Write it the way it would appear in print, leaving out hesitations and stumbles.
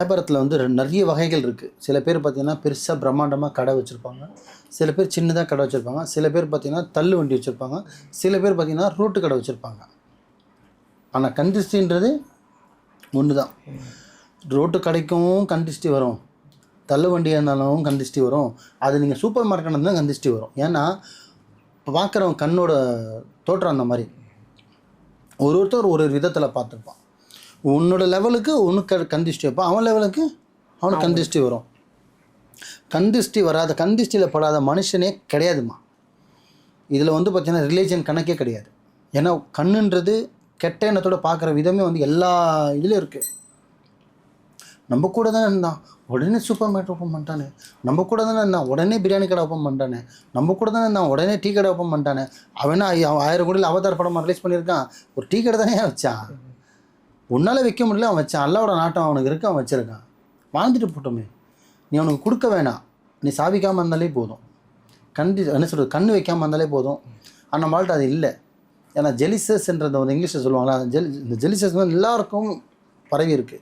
வியாபாரத்தில் வந்து நிறைய வகைகள் இருக்குது. சில பேர் பார்த்தீங்கன்னா பெருசாக பிரம்மாண்டமாக கடை வச்சுருப்பாங்க. சில பேர் சின்னதாக கடை வச்சுருப்பாங்க. சில பேர் பார்த்தீங்கன்னா தள்ளு வண்டி வச்சுருப்பாங்க. சில பேர் பார்த்தீங்கன்னா ரோட்டு கடை வச்சுருப்பாங்க. ஆனால் கந்திஷ்டின்றது ஒன்று தான். ரோட்டு கடைக்கும் கந்திஷ்டி வரும், தள்ளு வண்டியாக இருந்தாலும் கந்திஷ்டி வரும். அது நீங்கள் சூப்பர் மார்க்கெட் இருந்தால் கந்திஷ்டி வரும். ஏன்னா பார்க்குறவன் கண்ணோட தோற்றம் அந்த மாதிரி ஒருத்தர் ஒரு விதத்தில் பார்த்துருப்பான். உன்னோட லெவலுக்கு உனக்கு கந்திஷ்டி வைப்பான், அவன் லெவலுக்கு அவனுக்கு கந்திஷ்டி வரும். கந்திஷ்டி வராத, கந்திஷ்டியில் படாத மனுஷனே கிடையாதுமா. இதில் வந்து பார்த்தீங்கன்னா ரிலீஜன் கணக்கே கிடையாது. ஏன்னா கண்ணுன்றது கெட்ட எண்ணத்தோடு பார்க்குற விதமே வந்து எல்லா இதுலேயும் இருக்குது. நம்ம கூட தானே இருந்தான், உடனே சூப்பர் மார்க்கெட் ஓப்பன் பண்ணிட்டானே. நம்ம கூட தானே இருந்தான், உடனே பிரியாணி கடை ஓப்பன் பண்ணிட்டானே. நம்ம கூட தானே இருந்தான், உடனே டீ கடை ஓப்பன் பண்ணிட்டானே. அவனா 1000 கோடியில் அவதார் படம் ரிலீஸ் பண்ணியிருக்கான், ஒரு டீ கடை தானே வச்சான். உன்னால் வைக்க முடியல, அவன் வச்சான். அல்லாவோட நாட்டம் அவனுக்கு இருக்கு, அவன் வச்சுருக்கான். வாழ்ந்துட்டு போட்டோமே, நீ அவனுக்கு கொடுக்க வேணாம். நீ சாபிக்காமல் இருந்தாலே போதும். என்ன சொல்கிறது, கண் வைக்காமல் இருந்தாலே போதும். ஆனால் நம்மள்ட்ட அது இல்லை. ஏன்னா ஜெலிசஸ்ன்றத வந்து இங்கிலீஷில் சொல்லுவாங்களா, இந்த ஜெலிசஸ் வந்து எல்லாருக்கும் பரவி இருக்குது.